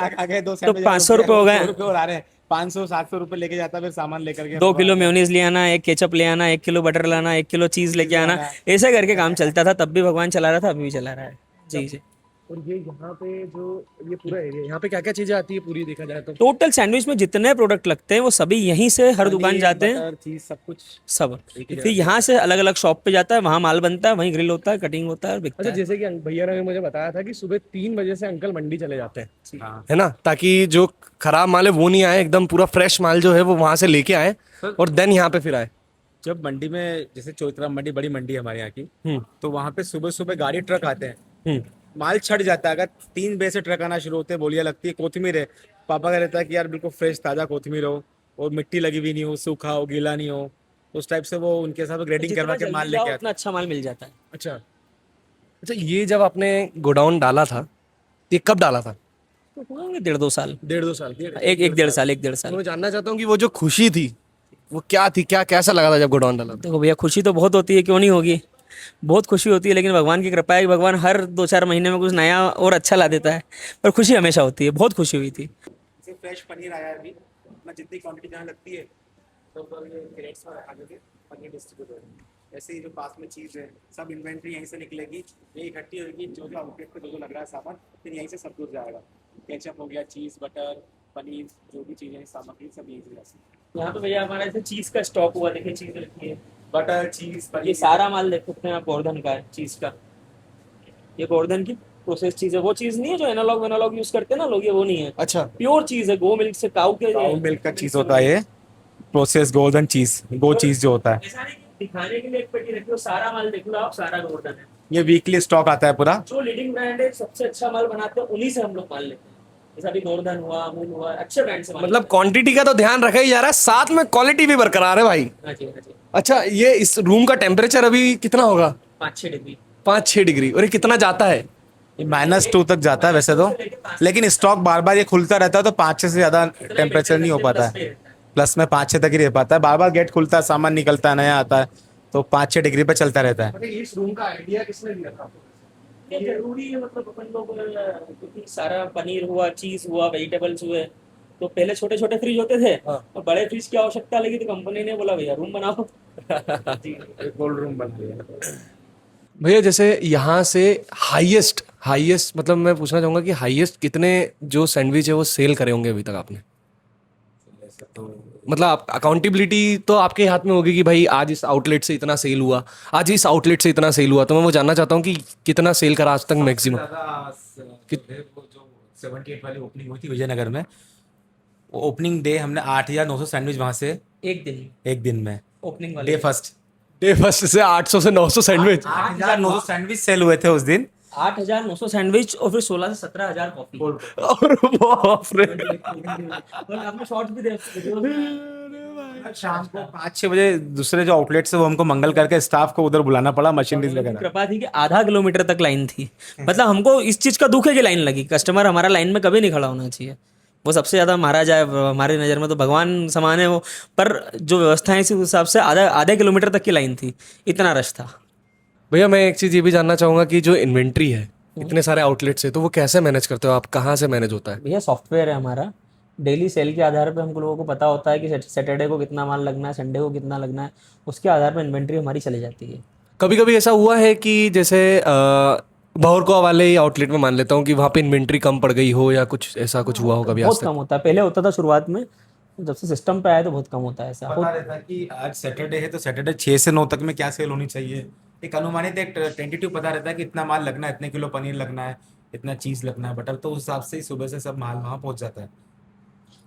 Speaker 4: तो 500 रुपये हो गए।
Speaker 5: और आ रहे हैं 500-700 रुपए लेके जाता, फिर सामान लेकर के
Speaker 4: 2 किलो मेयोनीज ले आना, 1 केचप ले आना, 1 किलो बटर लाना, 1 किलो चीज लेके आना, ऐसे करके काम चलता था। तब भी भगवान चला रहा था, अभी भी चला रहा है जी जी।
Speaker 2: और ये यहाँ पे जो ये पूरा एरिया, यहाँ पे क्या क्या चीजें आती है पूरी देखा जाए तो?
Speaker 4: टोटल सैंडविच में जितने प्रोडक्ट लगते हैं वो सभी यहीं से हर दुकान जाते हैं,
Speaker 5: बटर, चीज सब कुछ।
Speaker 4: सब। फिर यहाँ से अलग अलग शॉप पे जाता है, वहाँ माल बनता है, वहीं ग्रिल होता है, कटिंग होता है और बिकता
Speaker 2: अच्छा,
Speaker 4: है।
Speaker 2: जैसे कि भैया ने मुझे बताया था कि सुबह 3 बजे से अंकल मंडी चले जाते हैं,
Speaker 5: हाँ।
Speaker 2: है ना, ताकि जो खराब माल है वो नहीं आए, एकदम पूरा फ्रेश माल जो है वो वहां से लेके आए और देन यहाँ पे फिर आए।
Speaker 5: जब मंडी में, जैसे चौतरा मंडी बड़ी मंडी है हमारे यहाँ की, तो वहाँ पे सुबह सुबह गाड़ी ट्रक आते हैं, माल छट जाता है। अगर 3 बजे से ट्रक आना शुरू होते हैं, बोलियां लगती है, कोथिमीर है, पापा का रहता है कि यार बिल्कुल फ्रेश ताजा कोथिमीर हो और मिट्टी लगी हुई नहीं हो, सूखा हो, गीला नहीं हो, उस टाइप से वो उनके साथ ग्रेडिंग
Speaker 4: जितना
Speaker 5: करवा के
Speaker 4: जल्दी
Speaker 5: माल
Speaker 4: जाओ
Speaker 5: लेके आते
Speaker 4: उतना अच्छा माल मिल जाता है।
Speaker 2: अच्छा अच्छा, ये जब आपने गोडाउन डाला था, ये कब डाला था?
Speaker 4: तो होंगे 1.5-2 साल,
Speaker 2: 1.5-2 साल।
Speaker 4: एक 1.5 साल, 1.5 साल।
Speaker 2: मैं जानना चाहता हूँ कि वो जो खुशी थी वो क्या थी, क्या कैसा लगा था जब गोडाउन डाला था?
Speaker 4: देखो भैया, खुशी तो बहुत होती है, क्यों नहीं होगी, बहुत खुशी होती है, लेकिन भगवान की कृपा है कि भगवान हर 2-4 महीने में कुछ नया और अच्छा ला देता है, पर खुशी हमेशा होती है, बहुत खुशी हुई थी।
Speaker 5: हैं। फ्रेश पनीर आया है अभी, अपना जितनी क्वांटिटी जहाँ लगती है तो ये क्रेट्स में रखा करके पनीर डिस्ट्रीब्यूट हो रहा है। ऐसे ही जो पास में चीज़ है, सब इन्वेंट्री यहीं से निकलेगी, ये इकट्ठी होगी, जो जो आउटलेट पे जो जो लग रहा है सामान, फिर यहीं से सब दूर जाएगा। केचप हो गया, चीज़, बटर, पनीर, जो भी चीज़ें सामग्री सब यहीं से जाती
Speaker 4: यहाँ पे भैया हमारा ऐसे चीज का स्टॉक हुआ, देखिए चीज रखी है,
Speaker 5: है। बटर, चीज़,
Speaker 4: ये सारा माल देख सकते हैं आप, गोवर्धन का है चीज का, ये गोवर्धन की प्रोसेस चीज है। वो चीज नहीं है जो एनालॉग वेनालॉग यूज करते हैं ना लोग, ये वो नहीं है,
Speaker 2: अच्छा,
Speaker 4: प्योर चीज है, गो मिल्क से, काऊ के
Speaker 5: मिल्क का चीज़ होता है ये, प्रोसेस गोल्डन चीज़, गो चीज़ जो होता है।
Speaker 4: ऐसा नहीं कि दिखाने के लिए एक पेटी रखी हो, सारा माल देख लो आप, सारा गोवर्धन है।
Speaker 5: ये वीकली स्टॉक आता है पूरा।
Speaker 4: जो लीडिंग ब्रांड है, सबसे अच्छा माल बनाते हैं, उन्हीं से हम लोग माल लेते हैं। जैसा अभी गोवर्धन हुआ, अमूल हुआ, अच्छे ब्रांड से माल
Speaker 2: मतलब क्वांटिटी का तो ध्यान रखा ही जा रहा है, साथ में क्वालिटी भी बरकरार है भाई।
Speaker 4: लेते हैं। हाँ जी, हाँ जी।
Speaker 2: अच्छा, ये इस रूम का टेम्परेचर अभी कितना होगा?
Speaker 4: 5-6 डिग्री।
Speaker 2: 5-6 डिग्री। और ये कितना जाता है?
Speaker 5: ये -2 तक जाता है वैसे तो, लेकिन स्टॉक बार बार ये खुलता रहता है, तो 5-6 से ज़्यादा टेम्परेचर नहीं हो पाता है। प्लस में 5-6 तक ही रह पाता है, बार बार गेट खुलता है, सामान निकलता है, नया आता है, तो 5-6 डिग्री पे चलता रहता है।
Speaker 2: इस रूम का आइडिया किसने दिया था आपको?
Speaker 4: ये जरूरी है, मतलब अपन लोग क्योंकि सारा पनीर हुआ, चीज हुआ, वेजिटेबल्स हुए, तो पहले छोटे छोटे फ्रिज होते थे,
Speaker 2: हाँ।
Speaker 4: और बड़े फ्रिज की आवश्यकता लगी तो कंपनी ने बोला भैया रूम बनाओ। जी।
Speaker 5: कोल्ड रूम बन गया।
Speaker 2: भैया जैसे यहाँ से हाईएस्ट मतलब मैं पूछना चाहूंगा कि हाईएस्ट कितने जो सैंडविच है वो सेल करे होंगे अभी तक आपने? मतलब आप अकाउंटेबिलिटी तो आपके हाथ में होगी कि भाई आज इस आउटलेट से इतना सेल हुआ, आज इस आउटलेट से इतना सेल हुआ, तो मैं वो जानना चाहता हूँ कि कितना सेल करा आज तक मैक्सिमम?
Speaker 5: वो जो 78 वाली ओपनिंग हुई थी विजयनगर में, वो ओपनिंग डे हमने 8,900 सैंडविच वहां से एक दिन में,
Speaker 4: ओपनिंग वाले
Speaker 5: डे फर्स्ट
Speaker 2: डे फर्स्ट से 800 से 900 सैंडविच।
Speaker 5: 8,900 सैंडविच सेल हुए थे उस दिन।
Speaker 4: 8,900 सैंडविच और फिर 16 से 17,000 कॉफी।
Speaker 2: और बाप रे,
Speaker 4: और आपने शॉर्ट्स भी देखे,
Speaker 5: शाम को 5-6 बजे दूसरे जो आउटलेट है वो हमको मंगल करके स्टाफ को उधर बुलाना पड़ा, मशीनरीज वगैरह।
Speaker 4: कृपा थी कि आधा किलोमीटर तक लाइन थी, मतलब हमको इस चीज का दुख है कि लाइन लगी, कस्टमर हमारा लाइन में कभी नहीं खड़ा होना चाहिए, वो सबसे ज्यादा महाराज है हमारी नज़र में, तो भगवान समान है वो, पर जो व्यवस्था है इस हिसाब से आधे किलोमीटर तक की लाइन थी, इतना रश था।
Speaker 2: भैया मैं एक चीज ये भी जानना चाहूंगा कि जो इन्वेंट्री है इतने सारे आउटलेट से, तो वो कैसे मैनेज करते हो आप, कहाँ से मैनेज होता है?
Speaker 4: भैया सॉफ्टवेयर है हमारा, डेली सेल के आधार पे हमको लोगों को पता होता है कि सैटरडे को कितना माल लगना है, संडे को कितना लगना है, उसके आधार पर इन्वेंट्री हमारी चली जाती है।
Speaker 2: कभी कभी ऐसा हुआ है कि जैसे
Speaker 1: भौरकुआ वाले आउटलेट में मान लेता हूँ कि वहाँ पे इन्वेंट्री कम पड़ गई हो या कुछ ऐसा कुछ हुआ हो कभी आज
Speaker 4: बहुत
Speaker 1: तक?
Speaker 4: कम होता है, पहले होता था शुरुआत में, जब से सिस्टम पे आया तो बहुत कम होता है ऐसा।
Speaker 5: पता रहता है कि आज सैटरडे है तो सैटरडे 6 से 9 तक में क्या सेल होनी चाहिए, एक अनुमानित एक टेंटेटिव पता रहता है कि इतना माल लगना है, इतने किलो पनीर लगना है, इतना चीज़ लगना है, बटर, तो उस हिसाब से ही सुबह से सब माल वहाँ पहुँच जाता है।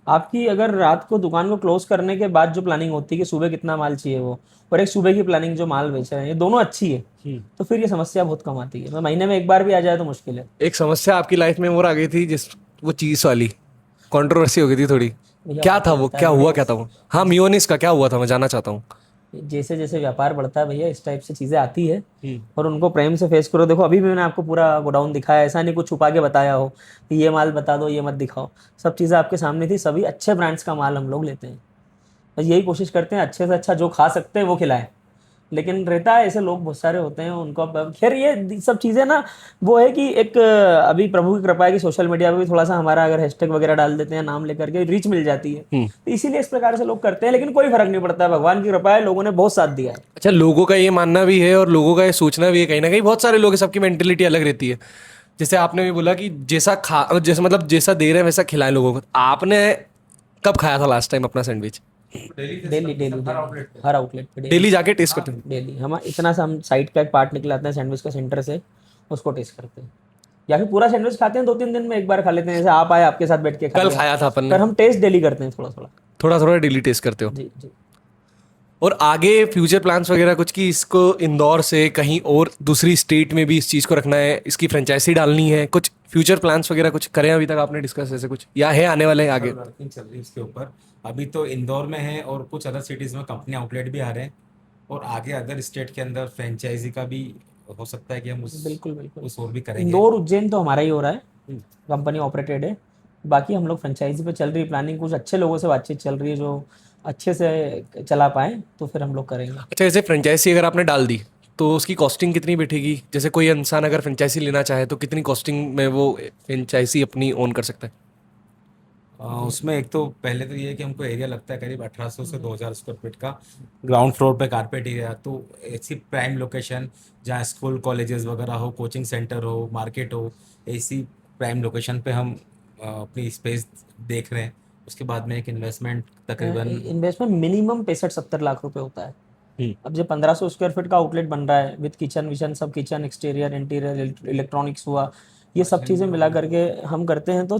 Speaker 4: आपकी अगर रात को दुकान को क्लोज करने के बाद जो प्लानिंग होती है कि सुबह कितना माल चाहिए वो, और एक सुबह की प्लानिंग जो माल बेच रहे हैं, ये दोनों अच्छी है, तो फिर ये समस्या बहुत कम आती है। मैं महीने में एक बार भी आ जाए तो मुश्किल है।
Speaker 1: एक समस्या आपकी लाइफ में और आ गई थी जिस वो चीज़ वाली कंट्रोवर्सी हो गई थी थोड़ी, क्या था वो, क्या हुआ, क्या था वो? हाँ, मियोनिस का क्या हुआ था, मैं जानना चाहता हूँ।
Speaker 4: जैसे जैसे व्यापार बढ़ता है भैया, इस टाइप से चीज़ें आती है और उनको प्रेम से फेस करो। देखो अभी भी मैंने आपको पूरा गोडाउन दिखाया, ऐसा नहीं कुछ छुपा के बताया हो कि ये माल बता दो, ये मत दिखाओ। सब चीज़ें आपके सामने थी, सभी अच्छे ब्रांड्स का माल हम लोग लेते हैं। बस यही कोशिश करते हैं अच्छे से अच्छा जो खा सकते हैं वो खिलाएं। लेकिन रहता है ऐसे लोग बहुत सारे होते हैं, उनको अब खैर ये सब चीज़ें ना, वो है कि एक अभी प्रभु की कृपा है कि सोशल मीडिया पे भी थोड़ा सा हमारा अगर हैशटैग वगैरह डाल देते हैं, नाम लेकर के रीच मिल जाती है, तो इसीलिए इस प्रकार से लोग करते हैं। लेकिन कोई फर्क नहीं पड़ता, भगवान की कृपा है, लोगों ने बहुत साथ दिया है।
Speaker 1: अच्छा, लोगों का ये मानना भी है और लोगों का ये सोचना भी है कहीं ना कहीं, बहुत सारे लोग हैं, सबकी मेंटेलिटी अलग रहती है। जैसे आपने भी बोला कि जैसा खा, जैसे मतलब जैसा दे रहे हैं वैसा खिलाएं लोगों को। आपने कब खाया था लास्ट टाइम अपना सैंडविच?
Speaker 4: डेली डेली हर आउटलेट पे
Speaker 1: डेली जाके टेस्ट करते हैं?
Speaker 4: डेली हम इतना सा हम साइड का एक पार्ट निकलाते हैं सैंडविच का सेंटर से, उसको टेस्ट करते हैं। या फिर पूरा सैंडविच खाते हैं, 2-3 दिन में एक बार खा लेते हैं। जैसे आप आए, आपके साथ बैठ के
Speaker 1: कल खाया था अपन ने।
Speaker 4: पर हम टेस्ट डेली करते हैं, थोड़ा थोड़ा
Speaker 1: थोड़ा थोड़ा डेली टेस्ट करते हो?
Speaker 4: जी जी।
Speaker 1: और आगे फ्यूचर प्लान्स वगैरह कुछ कि इसको इंदौर से कहीं और दूसरी स्टेट में भी इस चीज़ को रखना है, इसकी फ्रेंचाइजी डालनी है, कुछ फ्यूचर प्लान्स वगैरह कुछ करें अभी तक आपने डिस्कस ऐसे कुछ, या है आने वाले हैं आगे?
Speaker 5: वर्किंग चल रही है इसके ऊपर। अभी तो इंदौर में है और कुछ अदर सिटीज़ में कंपनी आउटलेट भी आ रहे हैं, और आगे अदर स्टेट के अंदर फ्रेंचाइजी का भी हो सकता है कि हम उस
Speaker 4: बिल्कुल बिल्कुल।
Speaker 5: उस और भी करेंगे।
Speaker 4: इंदौर उज्जैन तो हमारा ही हो रहा है, कंपनी ऑपरेटेड है। बाकी हम लोग फ्रेंचाइजी पे चल रही प्लानिंग, कुछ अच्छे लोगों से बातचीत चल रही है जो अच्छे से चला पाए, तो फिर हम लोग करेंगे।
Speaker 1: अच्छा, जैसे फ्रेंचाइजी अगर आपने डाल दी तो उसकी कॉस्टिंग कितनी बैठेगी? जैसे कोई इंसान अगर फ्रेंचाइजी लेना चाहे तो कितनी कॉस्टिंग में वो फ्रेंचाइजी अपनी ओन कर सकता है?
Speaker 5: उसमें एक तो पहले तो ये है कि हमको एरिया लगता है करीब 1800 से 2000 स्क्वायर फीट का, ग्राउंड फ्लोर पे कारपेट एरिया। तो ऐसी प्राइम लोकेशन जहाँ स्कूल कॉलेजेस वगैरह हो, कोचिंग सेंटर हो, मार्केट हो, ऐसी प्राइम लोकेशन पे हम अपनी स्पेस देख रहे हैं। उसके बाद में एक इन्वेस्टमेंट तकरीबन
Speaker 4: इन्वेस्टमेंट मिनिमम 65-70 लाख रुपए होता है। अब जो 1500 स्क्वायर फीट का आउटलेट बन रहा है विद किचन विचन सब, किचन एक्सटीरियर इंटीरियर इलेक्ट्रॉनिक्स हुआ, ये सब चीज़ें मिला करके हम करते हैं, तो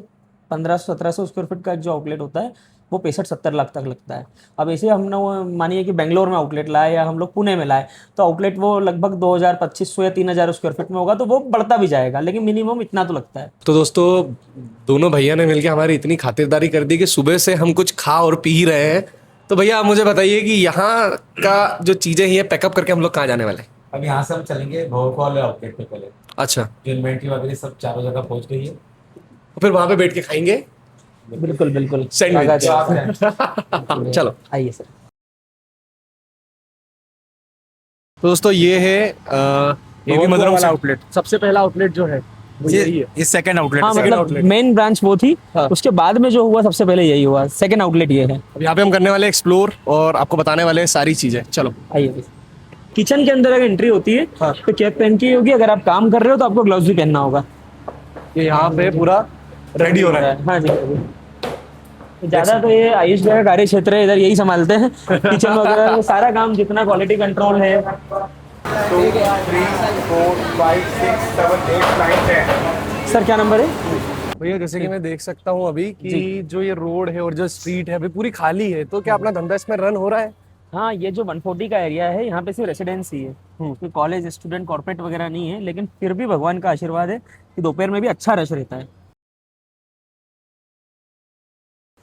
Speaker 4: 1500-1700 स्क्वायर फीट का जो आउटलेट होता है वो 65-70 लाख तक लगता है। अब ऐसे हमने वो मानिए कि बेंगलोर में आउटलेट लाए या हम लोग पुणे में लाए, तो आउटलेट वो लगभग 2200 या 3000 स्क्वायर फीट में होगा, तो वो बढ़ता भी जाएगा, लेकिन मिनिमम इतना तो लगता है।
Speaker 1: तो दोस्तों, दोनों भैया ने मिलकर हमारी इतनी खातिरदारी कर दी कि सुबह से हम कुछ खा और पी ही रहे हैं। तो भैया आप मुझे बताइए कि यहाँ का जो चीज़ें हैं पैकअप करके हम लोग कहाँ जाने वाले हैं?
Speaker 5: अब यहाँ से हम चलेंगे भोपाल आउटलेट पे पहले।
Speaker 1: अच्छा,
Speaker 5: जो इन्वेंट्री वगैरह सब चारों जगह पहुँच गई है,
Speaker 1: तो फिर वहाँ पे बैठ के खाएंगे
Speaker 4: बिल्कुल बिल्कुल
Speaker 1: सैंडविच। चलो
Speaker 4: आइए सर।
Speaker 1: तो दोस्तों, ये है ये भी मधुरम वाला आउटलेट। सबसे पहला आउटलेट जो है वो यही है।
Speaker 5: ये सेकंड आउटलेट
Speaker 4: हाँ,
Speaker 5: है।
Speaker 4: मतलब मेन ब्रांच वो थी, उसके बाद में जो हुआ सबसे पहले यही हुआ, सेकंड आउटलेट ये है।
Speaker 1: अब यहाँ पे हम करने वाले एक्सप्लोर और आपको बताने वाले हैं सारी चीज़ें। चलो
Speaker 4: आइए। किचन के अंदर अगर एंट्री होती है तो कैप पहन की होगी, अगर आप काम कर रहे हो तो आपको ग्लव्स भी पहनना होगा।
Speaker 1: ये यहाँ पे पूरा रेडी हो रहा है।
Speaker 4: हाँ जी। ज्यादा तो ये आयुष भाई का कार्य क्षेत्र है, इधर यही संभालते हैं किचन वगैरह, वो सारा काम जितना क्वालिटी कंट्रोल है।
Speaker 5: 2 3 4 5 6 7 8 9 10।
Speaker 4: सर क्या नंबर है?
Speaker 2: भैया जैसे कि मैं देख सकता हूँ अभी कि जो ये रोड है और जो स्ट्रीट है अभी पूरी खाली है, तो क्या अपना धंधा इसमें रन हो रहा है?
Speaker 4: हाँ, ये जो 140 का एरिया है यहाँ पे सिर्फ रेसिडेंस ही है, कोई कॉलेज स्टूडेंट कॉर्पोरेट वगैरह नहीं है, लेकिन फिर भी भगवान का आशीर्वाद है कि दोपहर में भी अच्छा रश रहता है।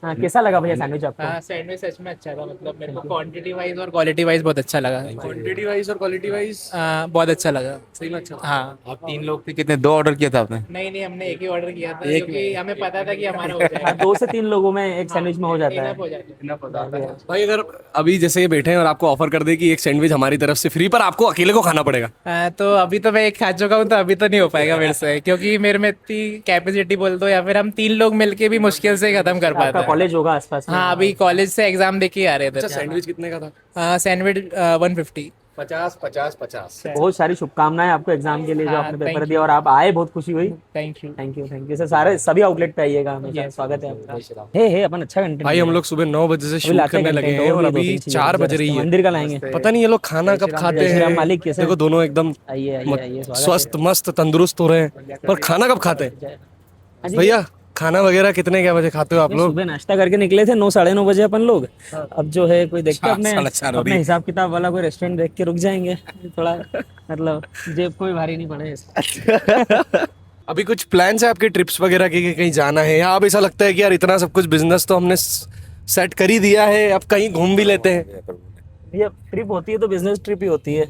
Speaker 4: हाँ, कैसा लगा भैया सैंडविच आपको?
Speaker 6: हाँ, सैंडविच सच में अच्छा था। मतलब मेरे को क्वांटिटी वाइज और क्वालिटी वाइज बहुत अच्छा लगा।
Speaker 1: क्वांटिटी वाइज और क्वालिटी वाइज
Speaker 6: बहुत अच्छा लगा।
Speaker 1: सही में अच्छा।
Speaker 6: हाँ।
Speaker 5: आप 3 लोग थे, कितने 2 ऑर्डर किया था आपने?
Speaker 6: नहीं, हमने एक ही ऑर्डर किया था, क्योंकि हमें पता था कि हमारा हो जाएगा।
Speaker 4: 2 से 3 लोगों में एक सैंडविच में हो जाता है।
Speaker 6: हो जाता है।
Speaker 1: भाई अगर अभी जैसे ये बैठे हैं और आपको ऑफर कर दे कि एक सैंडविच हमारी तरफ से फ्री, पर आपको अकेले को खाना पड़ेगा,
Speaker 6: तो अभी तो मैं एक खा चुका हूँ, तो अभी तो नहीं हो पाएगा मेरे से, क्योंकि मेरे में इतनी कैपेसिटी बोल दो, या फिर हम 3 लोग मिलके भी मुश्किल से खत्म कर पाते
Speaker 4: आपका
Speaker 6: हैं।
Speaker 4: कॉलेज होगा आसपास में?
Speaker 6: हाँ, अभी कॉलेज से एग्जाम दे के आ रहे थे।
Speaker 1: सैंडविच कितने का था?
Speaker 6: सैंडविच 150।
Speaker 2: 50 50 50।
Speaker 4: बहुत सारी शुभकामनाएं आपको एग्जाम के लिए जो
Speaker 6: हाँ,
Speaker 4: आपने पेपर
Speaker 6: thank
Speaker 4: दिया और आप आए, बहुत खुशी हुई।
Speaker 6: Thank you.
Speaker 4: Thank you sir, सारे सभी आउटलेट पे आइएगा हमेशा, स्वागत है आपका। हे अपन अच्छा कंटेंट
Speaker 2: भाई हम लोग सुबह 9 बजे से शूट करने लगे हैं और अभी 4 बज रही है।
Speaker 4: मंदिर का लाएंगे।
Speaker 2: पता नहीं ये लोग खाना कब खाते
Speaker 4: जय श्री राम
Speaker 2: हैं।
Speaker 4: मालिक, कैसे
Speaker 2: देखो दोनों एकदम
Speaker 4: आइए आइए आइए, स्वागत है।
Speaker 2: स्वस्थ मस्त तंदुरुस्त हो रहे हैं, पर खाना कब खाते हैं
Speaker 4: हाँ जी,
Speaker 2: भैया? खाना वगैरह कितने क्या बजे खाते हो आप लोग?
Speaker 4: सुबह नाश्ता करके निकले थे 9 साढ़े 9 बजे अपन लोग। अब जो है कोई देखते अपने
Speaker 5: 4:30 हो रही
Speaker 4: अपने हिसाब किताब वाला कोई रेस्टोरेंट देख के रुक जाएंगे, थोड़ा मतलब जेब कोई भारी नहीं पड़े।
Speaker 2: अभी कुछ प्लान्स है आपके ट्रिप्स वगैरह के कि कहीं जाना है, या अब ऐसा लगता है कि यार इतना सब कुछ बिजनेस तो हमने सेट कर ही दिया है, अब कहीं घूम भी लेते हैं?
Speaker 4: ये ट्रिप होती है तो बिजनेस ट्रिप ही होती है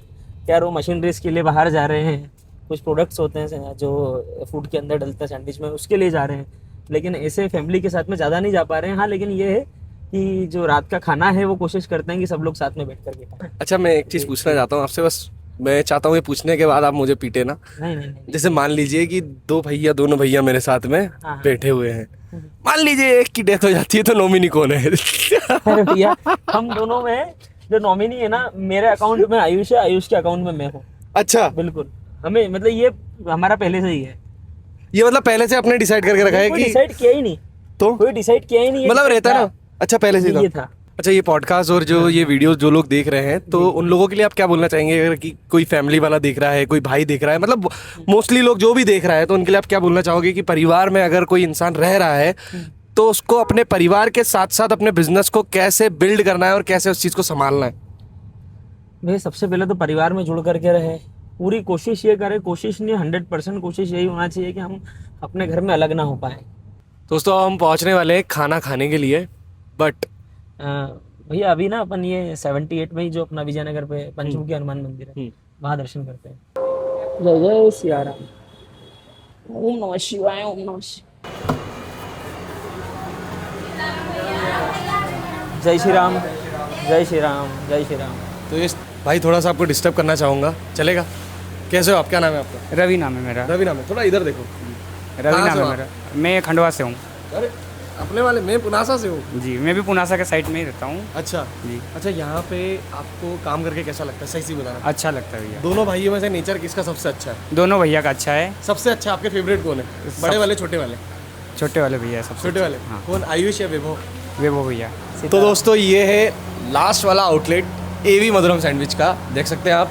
Speaker 4: यार। वो मशीनरीज के लिए बाहर जा रहे हैं, कुछ प्रोडक्ट्स होते हैं जो फूड के अंदर डलते हैं सैंडविच में, उसके लिए जा रहे हैं, लेकिन ऐसे फैमिली के साथ में ज़्यादा नहीं जा पा रहे हैं। हाँ, लेकिन ये है कि जो रात का खाना है वो कोशिश करते हैं कि सब लोग साथ में बैठ कर के खाएं।
Speaker 2: अच्छा, मैं एक चीज़ पूछना चाहता हूँ आपसे, बस मैं चाहता हूँ ये पूछने के बाद आप मुझे पीटे ना।
Speaker 4: नहीं नहीं नहीं,
Speaker 2: जैसे मान लीजिए कि दोनों भैया मेरे साथ में
Speaker 4: हाँ।
Speaker 2: बैठे हुए हैं, मान लीजिए एक की डेथ हो जाती है तो नॉमिनी कौन है?
Speaker 4: अरे भैया, हम दोनों में जो नॉमिनी है ना, मेरे अकाउंट में आयुष है, आयुष के अकाउंट में मैं हूँ।
Speaker 2: अच्छा,
Speaker 4: बिल्कुल, हमें मतलब ये हमारा पहले से ही है।
Speaker 2: ये मतलब पहले से आपने डिसाइड करके रखा है
Speaker 4: कोई
Speaker 2: कि
Speaker 4: डिसाइड किया ही नहीं,
Speaker 2: तो
Speaker 4: कोई डिसाइड किया ही नहीं है,
Speaker 2: मतलब
Speaker 4: decide
Speaker 2: रहता है
Speaker 4: था।
Speaker 2: ना? अच्छा, पहले से ही
Speaker 4: ये
Speaker 2: था।
Speaker 4: था।
Speaker 2: अच्छा, ये पॉडकास्ट और जो ये वीडियोस जो लोग देख रहे हैं, तो उन लोगों के लिए आप क्या बोलना चाहेंगे? अगर कि कोई फैमिली वाला देख रहा है, कोई भाई देख रहा है, मतलब मोस्टली लोग जो भी देख रहा है, तो उनके लिए आप क्या बोलना चाहोगे कि परिवार में अगर कोई इंसान रह रहा है तो उसको अपने परिवार के साथ साथ अपने बिजनेस को कैसे बिल्ड करना है और कैसे उस चीज़ को संभालना है?
Speaker 4: भाई सबसे पहले तो परिवार में जुड़ करके रहे, पूरी कोशिश ये करें, कोशिश नहीं 100% कोशिश यही होना चाहिए कि हम अपने घर में अलग ना हो पाए।
Speaker 2: दोस्तों, हम पहुंचने वाले हैं खाना खाने के लिए, बट
Speaker 4: भैया अभी ना अपन ये 78 में ही जो अपना विजयनगर पे पंचमुखी हनुमान मंदिर है, वहाँ दर्शन करते हैं। जय जय सिया राम, ओम नमः शिवाय, ओम नमः शिवाय। जय श्री राम, जय श्री राम, जय श्री राम।
Speaker 2: तो ये भाई थोड़ा सा आपको डिस्टर्ब करना चाहूँगा, चलेगा? कैसे हो आप? क्या नाम है आपका?
Speaker 7: रवि नाम है मेरा।
Speaker 2: रवि नाम है। थोड़ा इधर देखो।
Speaker 7: रवि
Speaker 2: कहाँ
Speaker 7: नाम
Speaker 2: से
Speaker 7: है
Speaker 2: हो
Speaker 7: मेरा। मैं खंडवा से हूँ।
Speaker 2: अरे अपने वाले, मैं पुनासा से हूँ।
Speaker 7: जी, मैं भी पुनासा के साइड में ही रहता हूँ।
Speaker 2: अच्छा
Speaker 7: जी।
Speaker 2: अच्छा, यहाँ पे आपको काम करके कैसा लगता है? सही सी बताना।
Speaker 7: अच्छा लगता है भैया।
Speaker 2: दोनों भाइयों में से नेचर किसका सबसे अच्छा है?
Speaker 7: दोनों भैया का अच्छा है।
Speaker 2: सबसे अच्छा आपके फेवरेट कौन है? बड़े वाले, छोटे वाले?
Speaker 7: छोटे वाले भैया सबसे
Speaker 2: छोटे वाले।
Speaker 7: हाँ।
Speaker 2: कौन, आयुष या विभो?
Speaker 7: वो भैया।
Speaker 2: तो दोस्तों, ये है लास्ट वाला आउटलेट एवी मधुरम सैंडविच का, देख सकते हैं आप।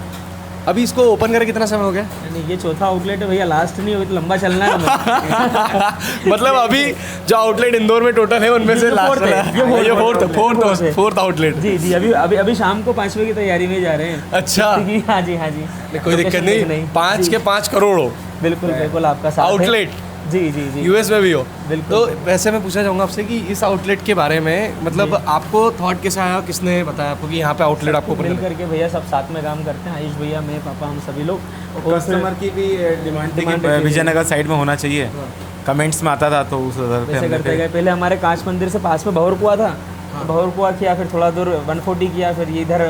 Speaker 2: अभी इसको ओपन करके कितना समय हो गया?
Speaker 4: नहीं, ये चौथा आउटलेट है भैया, लास्ट नहीं, अभी तो लंबा चलना है हमें।
Speaker 2: मतलब अभी जो आउटलेट इंदौर में टोटल है उनमें से लास्ट
Speaker 4: fourth है, ये
Speaker 2: फोर्थ आउटलेट।
Speaker 4: जी जी, अभी अभी अभी शाम को 5 बजे की तैयारी में जा रहे हैं।
Speaker 2: अच्छा,
Speaker 4: हाँ जी, हाँ जी,
Speaker 2: कोई दिक्कत नहीं। 5 के 5 करोड़ हो
Speaker 4: बिल्कुल बिल्कुल, आपका साथ है।
Speaker 2: आउटलेट
Speaker 4: जी जी जी,
Speaker 2: यूएस में भी हो।
Speaker 4: बिल्कुल।
Speaker 2: तो वैसे मैं पूछना चाहूँगा आपसे कि इस आउटलेट के बारे में, मतलब आपको थॉट कैसा आया, किसने बताया आपको कि यहाँ पे आउटलेट आपको
Speaker 4: मिल करके भैया सब साथ में काम करते हैं, आयुष भैया, मैं, पापा, हम सभी लोग।
Speaker 5: कस्टमर की भी डिमांड थी कि विजयनगर साइड में होना चाहिए। कमेंट्स में आता था तो उस आधार पे
Speaker 4: वैसे
Speaker 5: हमने
Speaker 4: करते
Speaker 5: फिर-
Speaker 4: गए। पहले हमारे कांच मंदिर से पास में भंवरकुआ था, भंवरकुआ किया, फिर थोड़ा दूर 140 किया, फिर ये इधर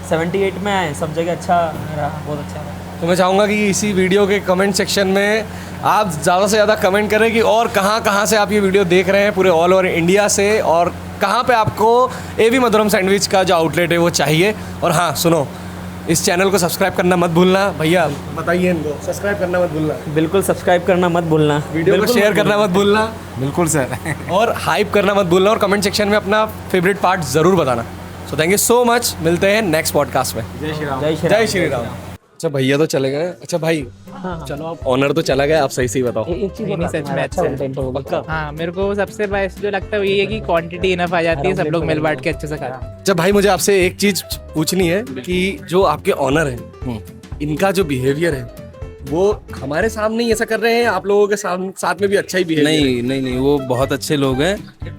Speaker 4: 78 में आए। सब जगह अच्छा रहा, बहुत अच्छा रहा।
Speaker 2: तो मैं चाहूँगा कि इसी वीडियो के कमेंट सेक्शन में आप ज़्यादा से ज़्यादा कमेंट करें कि और कहाँ से आप ये वीडियो देख रहे हैं पूरे ऑल ओवर इंडिया से, और कहाँ पे आपको एवी मधुरम सैंडविच का जो आउटलेट है वो चाहिए। और हाँ सुनो, इस चैनल को सब्सक्राइब करना मत भूलना। भैया बताइए इनको, सब्सक्राइब करना मत भूलना,
Speaker 4: बिल्कुल सब्सक्राइब करना मत भूलना,
Speaker 2: वीडियो को शेयर करना मत भूलना,
Speaker 5: बिल्कुल सर।
Speaker 2: और हाइप करना मत भूलना, और कमेंट सेक्शन में अपना फेवरेट पार्ट ज़रूर बताना। So thank you so much, मिलते हैं नेक्स्ट पॉडकास्ट में।
Speaker 4: जय श्री राम,
Speaker 2: जय श्री राम। अच्छा भैया तो चले गए। अच्छा भाई, चलो आप ऑनर तो चला गया, आप सही सही बताओ।
Speaker 4: एक चीज
Speaker 6: नहीं, सच में
Speaker 4: अच्छा
Speaker 6: अच्छा
Speaker 4: कंटेंट होगा पक्का।
Speaker 6: हाँ, मेरे को सबसे बेस्ट जो लगता है वो ये है कि क्वांटिटी इनफ आ जाती है, सब लोग मिल बांट के अच्छे से खाते हैं।
Speaker 2: अच्छा भाई, मुझे आपसे एक चीज पूछनी है कि जो आपके ऑनर हैं, इनका जो बिहेवियर है वो हमारे सामने ही ऐसा कर रहे हैं, आप लोगों के साथ में भी अच्छा ही बिहेवियर?
Speaker 8: नहीं, वो बहुत अच्छे लोग हैं।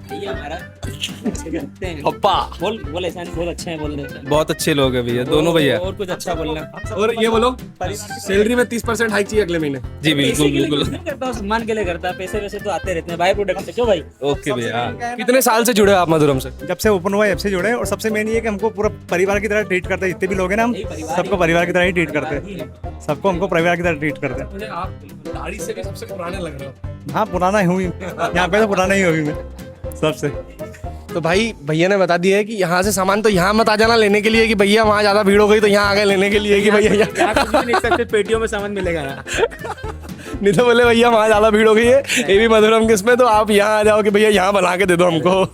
Speaker 4: भैया हमारा अच्छे करते हैं।
Speaker 2: पप्पा
Speaker 4: बोल ऐसा नहीं, बहुत अच्छे हैं, बोल रहे हैं।
Speaker 8: बहुत अच्छे लोग हैं भैया, दोनों भैया।
Speaker 4: और कुछ अच्छा बोलना।
Speaker 2: और ये बोलो, सैलरी में 30% हाइक चाहिए अगले महीने।
Speaker 8: जी बिल्कुल बिल्कुल।
Speaker 4: नहीं करता हूँ, सम्मान के लिए करता है, पैसे वैसे तो आते रहते हैं, बाय प्रोडक्ट से। क्यों भाई?
Speaker 8: ओके भैया। हाँ।
Speaker 2: कितने साल से जुड़े हो आप मधुरम से?
Speaker 9: जब से ओपन हुआ है, जब से जुड़े हैं। और सबसे मेन ये है कि हमको पूरा परिवार की तरह ट्रीट करते हैं। जितने भी लोग हैं ना, हम सबको परिवार की तरह ही ट्रीट करते हैं। सबको हमको परिवार की तरह ट्रीट करते हैं।
Speaker 2: मुझे आप दाढ़ी से भी सबसे पुराने लग रहे हो।
Speaker 9: हाँ, पुराना ही हूँ, यहाँ पे तो पुराना ही हूँ मैं सबसे।
Speaker 2: तो भाई भैया ने बता दिया है कि यहाँ से सामान तो यहाँ मत आ जाना लेने के लिए कि भैया वहाँ ज़्यादा भीड़ हो गई तो यहाँ आ गए लेने के लिए कि भैया
Speaker 5: यहाँ कुछ भी नहीं सकते, पेटियों में सामान मिलेगा यहाँ।
Speaker 2: नहीं तो बोले भैया वहाँ ज़्यादा भीड़ हो गई है एवी मधुरम किस में, तो आप यहाँ आ जाओ कि भैया यहाँ बना के दे दो हमको।